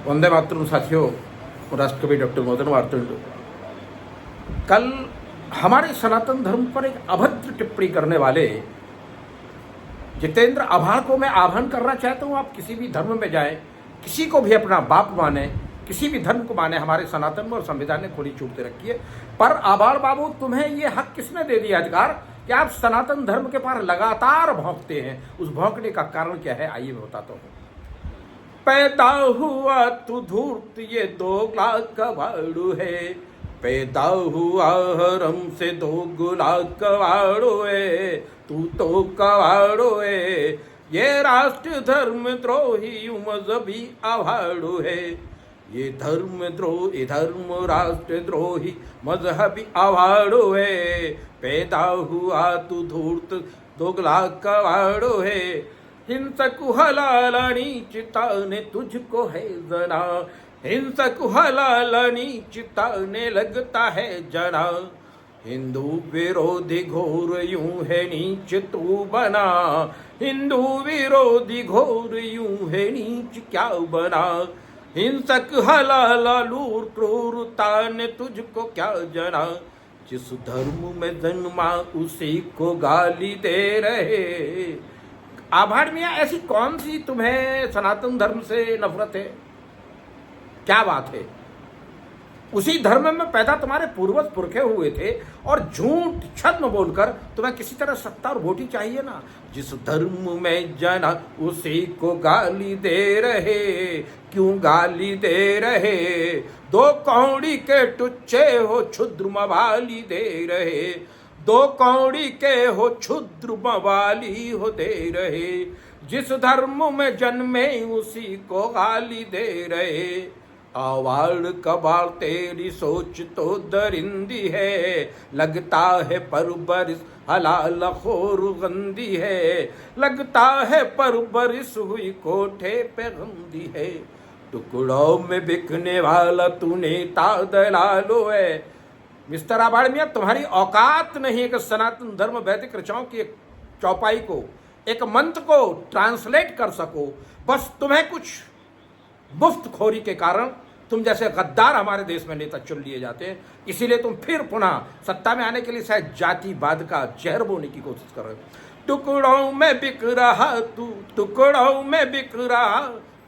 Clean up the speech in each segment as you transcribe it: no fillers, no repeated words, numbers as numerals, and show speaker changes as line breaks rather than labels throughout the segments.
वंदे मातरम साथियों, राष्ट्रकवि डॉक्टर मदन मार्तंड कल हमारे सनातन धर्म पर एक अभद्र टिप्पणी करने वाले जितेंद्र आभार को मैं आह्वान करना चाहता हूं, आप किसी भी धर्म में जाएं, किसी को भी अपना बाप माने, किसी भी धर्म को माने, हमारे सनातन में और संविधान ने खुली छूट दे रखी है। पर आभार बाबू, तुम्हें ये हक किसने दे दिया अधिकार कि आप सनातन धर्म के पार लगातार भौंकते हैं? उस भौंकने का कारण क्या है, आइए मैं बताता हूं। पैदा हुआ तू धूर्त ये दोगला कबाड़ू है, पैदा हुआ हरम से दोगला कबाड़ू है, तू तो कबाड़ू है। ये राष्ट्र धर्म द्रोही मजहबी आभाड़ू है, ये धर्म राष्ट्र द्रोही मजहबी आभाड़ू है। पैदा हुआ तू धूर्त दोगला कबाड़ू है, हिंसक हलाला नीचताने तुझको है जना, हिंसक हलाला नीचताने लगता है जना। हिंदू विरोधी घोर यूं है नीच तू बना, हिंदू विरोधी घोर यूं है नीच क्या बना। हिंसक हलाला लूर क्रूरता ने तुझको क्या जना, जिस धर्म में जन्मा उसी को गाली दे रहे। आभार मियाँ, ऐसी कौन सी तुम्हें सनातन धर्म से नफरत है? क्या बात है? उसी धर्म में पैदा तुम्हारे पूर्वज पुरखे हुए थे और झूठ छद्म बोलकर तुम्हें किसी तरह सत्ता और वोटी चाहिए ना। जिस धर्म में जना उसी को गाली दे रहे, क्यों गाली दे रहे? दो कौड़ी के टुच्चे हो क्षुद्र मवाली दे रहे, दो कौड़ी के हो क्षुद्र मवाली हो दे रहे। जिस धर्म में जन्मे उसी को गाली दे रहे। आवाड़ कबाड़ तेरी सोच तो दरिंदी है, लगता है परवरिश हलाल खोर गंदी है, लगता है परवरिश हुई कोठे पे गंदी है। टुकड़ों में बिकने वाला तू नेता दलालो है। मिस्टर आभार मियाँ, तुम्हारी औकात नहीं है कि सनातन धर्म वैदिक ऋचाओं की एक चौपाई को, एक मंत्र को ट्रांसलेट कर सको। बस तुम्हें कुछ मुफ्त खोरी के कारण तुम जैसे गद्दार हमारे देश में नेता चुन लिए जाते हैं, इसीलिए तुम फिर पुनः सत्ता में आने के लिए शायद जातिवाद का जहर बोने की कोशिश कर रहे हो। टुकड़ों में बिक रहा तू, टुकड़ों में बिक रहा,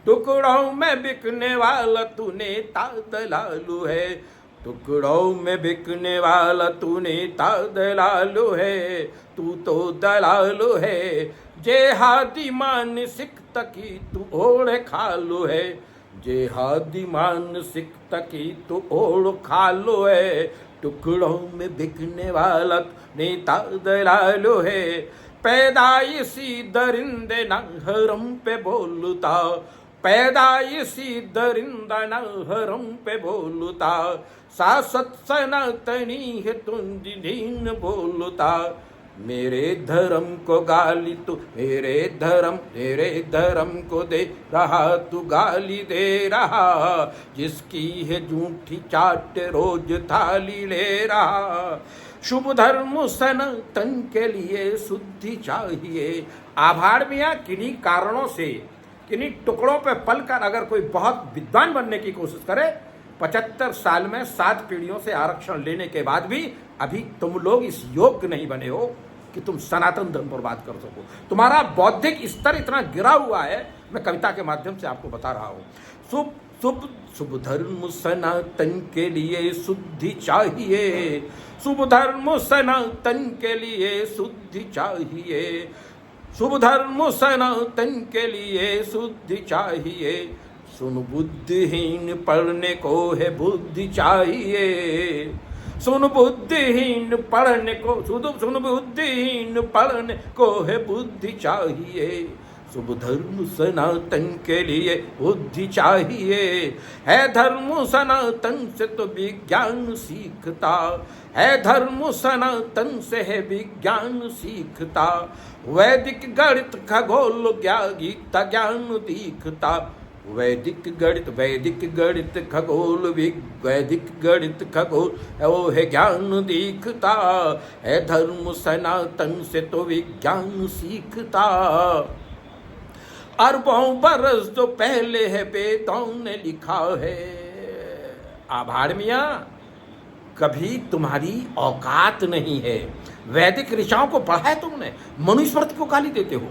टुकड़ों में बिकने वाला तू नेता दलालू है, टुकड़ों में बिकने वाला तू नेता दलालू है, तू तो दलालू है। जेहादी मानसिकता की तू ओढ़ खालू है, जेहादी मानसिकता की तू ओढ़ खालू है। टुकड़ों में बिकने वाला नेता दलालू है। पैदाइशी दरिंदे न हरम पे बोलता, पैदाइशी दरिंदा न हरम पे बोलता। शासत सनातनी है तुम दीन बोलता। मेरे धर्म को गाली तू, मेरे धर्म को दे रहा तू गाली दे रहा। जिसकी है झूठी चाट रोज थाली ले रहा। शुभ धर्म सनातन के लिए शुद्धि चाहिए। आभार मियाँ, किन्हीं कारणों से, किन्हीं टुकड़ों पे पलकर अगर कोई बहुत विद्वान बनने की कोशिश करे, 75 साल में 7 पीढ़ियों से आरक्षण लेने के बाद भी अभी तुम लोग इस योग्य नहीं बने हो कि तुम सनातन धर्म पर बात कर सको। तुम्हारा बौद्धिक स्तर इतना गिरा हुआ है, मैं कविता के माध्यम से आपको बता रहा हूँ। शुभ शुभ शुभ धर्म सनातन के लिए शुद्धि चाहिए, शुभ धर्म सनातन के लिए शुद्धि चाहिए, शुभ धर्म सनातन के लिए शुद्धि चाहिए। सुन बुद्धिहीन पढ़ने को है बुद्धि चाहिए, सुन बुद्धिहीन पढ़ने को, सुन बुद्धिहीन पढ़ने को है बुद्धि चाहिए। शुभ धर्म सनातन के लिए बुद्धि चाहिए। है धर्म सनातन से तो विज्ञान सीखता, है धर्म सनातन से है विज्ञान सीखता। वैदिक गणित खगोल गीता ज्ञान दिखता। वैदिक गणित खगोल, वैदिक गणित खगोल वो है ज्ञान दिखता। है धर्म सनातन से तो विज्ञान सीखता। अरबों बरस तो पहले है वेदों ने लिखा है। आभाड़ मियाँ, कभी तुम्हारी औकात नहीं है। वैदिक ऋचाओं को पढ़ा है तुमने? मनुस्मृति को गाली देते हो।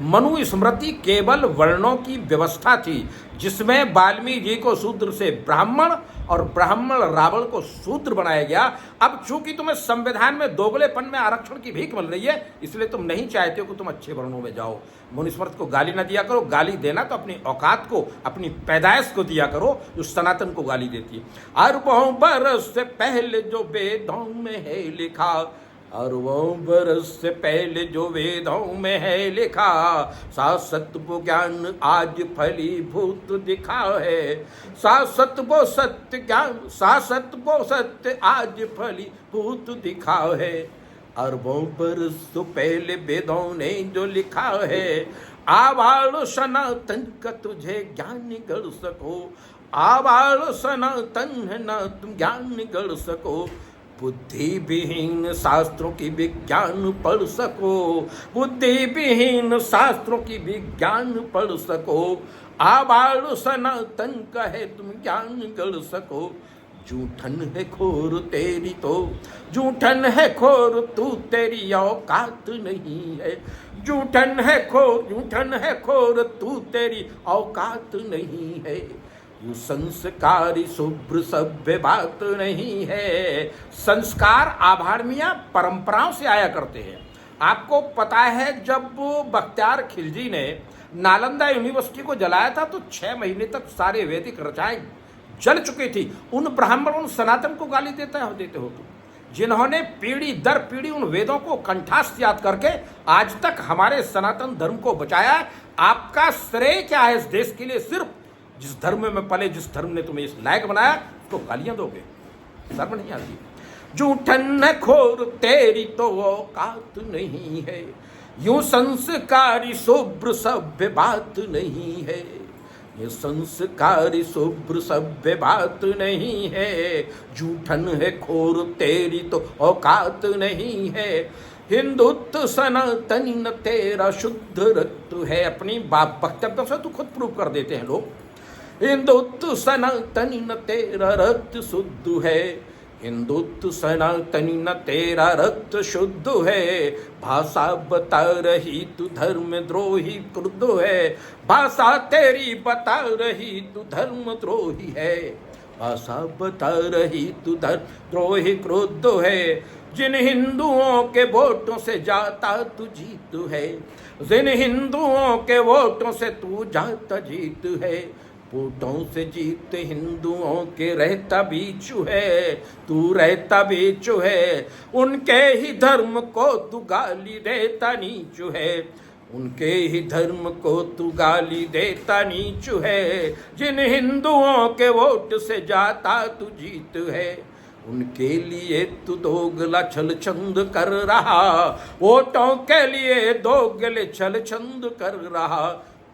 मनुस्मृति केवल वर्णों की व्यवस्था थी, जिसमें वाल्मीकि जी को शूद्र से ब्राह्मण और ब्राह्मण रावण को शूद्र बनाया गया। अब चूंकि तुम्हें संविधान में दोगलेपन में आरक्षण की भीख मिल रही है, इसलिए तुम नहीं चाहते हो कि तुम अच्छे वर्णों में जाओ। मनुस्मृति को गाली ना दिया करो। गाली देना तो अपनी औकात को, अपनी पैदाइश को दिया करो, जो सनातन को गाली देती है। अरबों बरस से पहले जो वेदों में है लिखा, अरबों बरस से पहले जो वेदों में है लिखा, शाश्वत वो ज्ञान आज फलीभूत दिखा है। शाश्वत वो सत्य ज्ञान, शाश्वत वो सत्य आज फलीभूत दिखा है। अरबों बरस तो पहले वेदों ने जो लिखा है, आवाड़ सनातन का तुझे ज्ञान गढ़ सको। आवाड़ सनातन है ना तुम ज्ञान गढ़ सको। बुद्धि विहीन शास्त्रों की विज्ञान पढ़ सको। बुद्धि विहीन शास्त्रों की विज्ञान पढ़ सको। आवाड़ सनातन का है तुम ज्ञान गढ़ सको। जूठन है खोर तेरी तो, जूठन है खोर तू, तेरी औकात नहीं है। जूठन है खोर, जूठन है खोर तू, तेरी औकात नहीं है। यू संस्कारी शुभ्र सभ्य बात नहीं है। संस्कार आभाड़ मियाँ परंपराओं से आया करते हैं। आपको पता है, जब बख्तियार खिलजी ने नालंदा यूनिवर्सिटी को जलाया था तो 6 महीने तक सारे वैदिक रचनाएं जल चुकी थी। उन ब्राह्मणों, उन सनातन को गाली देते हो तुम, जिन्होंने पीढ़ी दर पीढ़ी उन वेदों को कंठस्थ याद करके आज तक हमारे सनातन धर्म को बचाया। आपका श्रेय क्या है इस देश के लिए? सिर्फ जिस धर्म में पले, जिस धर्म ने तुम्हें इस लायक बनाया, उसको गालियां दोगे? शर्म नहीं आती? जूठन खोर तेरी तो औकात नहीं है। यूं संस्कारी शुभ्र सभ्य बात नहीं है। ये संस्कारी शुभ्र सभ्य बात नहीं है। जूठन है खोर तेरी तो औकात नहीं है। हिंदुत्व सनातन न तेरा शुद्ध रक्त है। अपनी बाप वक्तव्य से तू खुद प्रूव कर देते हैं लोग। हिंदुत्व सनातनी न तेरा रक्त शुद्ध है। हिंदुत्व सनातनी न तेरा रक्त शुद्ध है। भाषा बता रही तू धर्म द्रोही क्रुद्ध है। भाषा तेरी बता रही तू धर्म द्रोही है। भाषा बता रही तू धर्म द्रोही क्रुद्ध है। जिन हिंदुओं के वोटों से जाता तू जीत है। जिन हिंदुओं के वोटों से तू जाता जीत है। वोटों से जीत हिंदुओं के रहता बीचू है। तू रहता बीचू है। उनके ही धर्म को तू गाली देता नीचू है। उनके ही धर्म को तू गाली देता नीचू है। जिन हिंदुओं के वोट से जाता तू जीत है। उनके लिए तू दोगला छल छंद कर रहा। वोटों के लिए दोगले छल छंद कर रहा।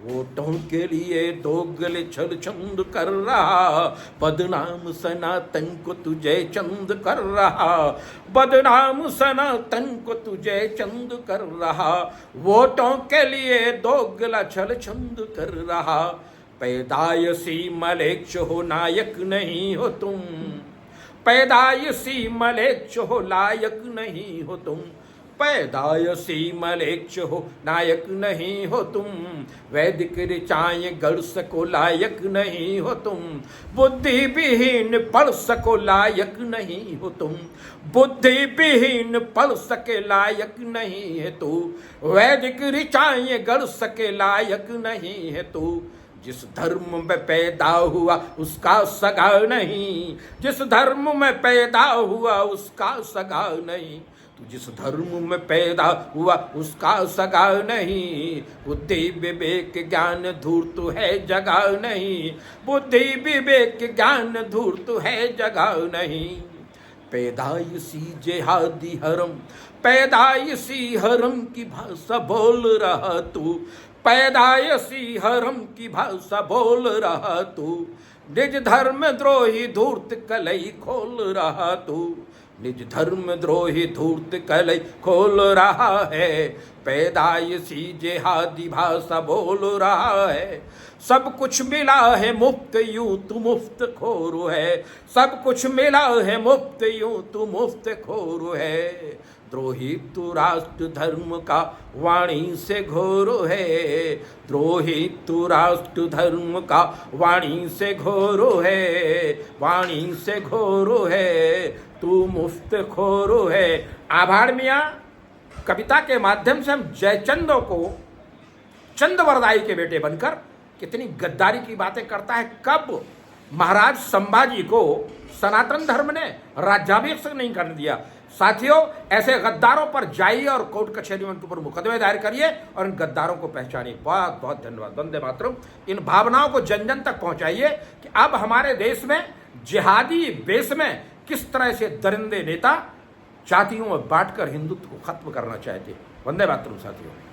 वोटों के लिए दोगले छल छंद कर रहा। बदनाम सनातन को तू जय चंद कर रहा। बदनाम सनातन को तू जय चंद कर रहा। वोटों के लिए दोगला छल छंद कर रहा। पैदाइशी मलेच्छ हो, नायक नहीं हो तुम। पैदाइशी मलेच्छ हो, लायक नहीं हो तुम। पैदाइशी मलेच्छ हो, नायक नहीं हो तुम। वैदिक ऋचाएं गढ़ सको, लायक नहीं हो तुम। बुद्धि विहीन पढ़ सको, लायक नहीं हो तुम। बुद्धि विहीन पढ़ सके, लायक नहीं है तू। वैदिक ऋचाएं गढ़ सके, लायक नहीं है तू। जिस धर्म में पैदा हुआ उसका सगा नहीं। जिस धर्म में पैदा हुआ उसका सगा नहीं। तू जिस धर्म में पैदा हुआ उसका सगा नहीं। बुद्धि विवेक ज्ञान धूर्त है जगा नहीं। बुद्धि विवेक ज्ञान धूर्त है जगा नहीं। पैदाइशी जेहादी हरम, पैदाइशी हरम की भाषा बोल रहा तू। पैदाइशी हरम की भाषा बोल रहा तू। निज धर्म द्रोही धूर्त कलई खोल रहा तू। निज धर्म द्रोही धूर्त कलई खोल रहा है, पैदाइशी जेहादी भाषा बोल रहा है। सब कुछ मिला है मुफ्त यूं तू मुफ्त खोर है, सब कुछ मिला है मुफ्त यूं तू मुफ्त खोर है। द्रोही तू राष्ट्र धर्म का वाणी से घोर है, द्रोही तू राष्ट्र धर्म का वाणी से घोर है, वाणी से घोर है, तू मुफ्त खोर है। आभार मियाँ कविता के माध्यम से हम जयचंदों को चंदवरदाई के बेटे बनकर कितनी गद्दारी की बातें करता है। कब महाराज संभाजी को सनातन धर्म ने राज्याभिषेक नहीं करने दिया। साथियों, ऐसे गद्दारों पर जाइए और कोर्ट कचहरी में उनके ऊपर मुकदमे दायर करिए और इन गद्दारों को पहचानिए। बहुत बहुत धन्यवाद। वंदे मातरम। इन भावनाओं को जन जन तक पहुंचाइए कि अब हमारे देश में जिहादी बेस में किस तरह से दरिंदे नेता जातियों में बांटकर हिंदुत्व को खत्म करना चाहते। वंदे मातरम साथियों।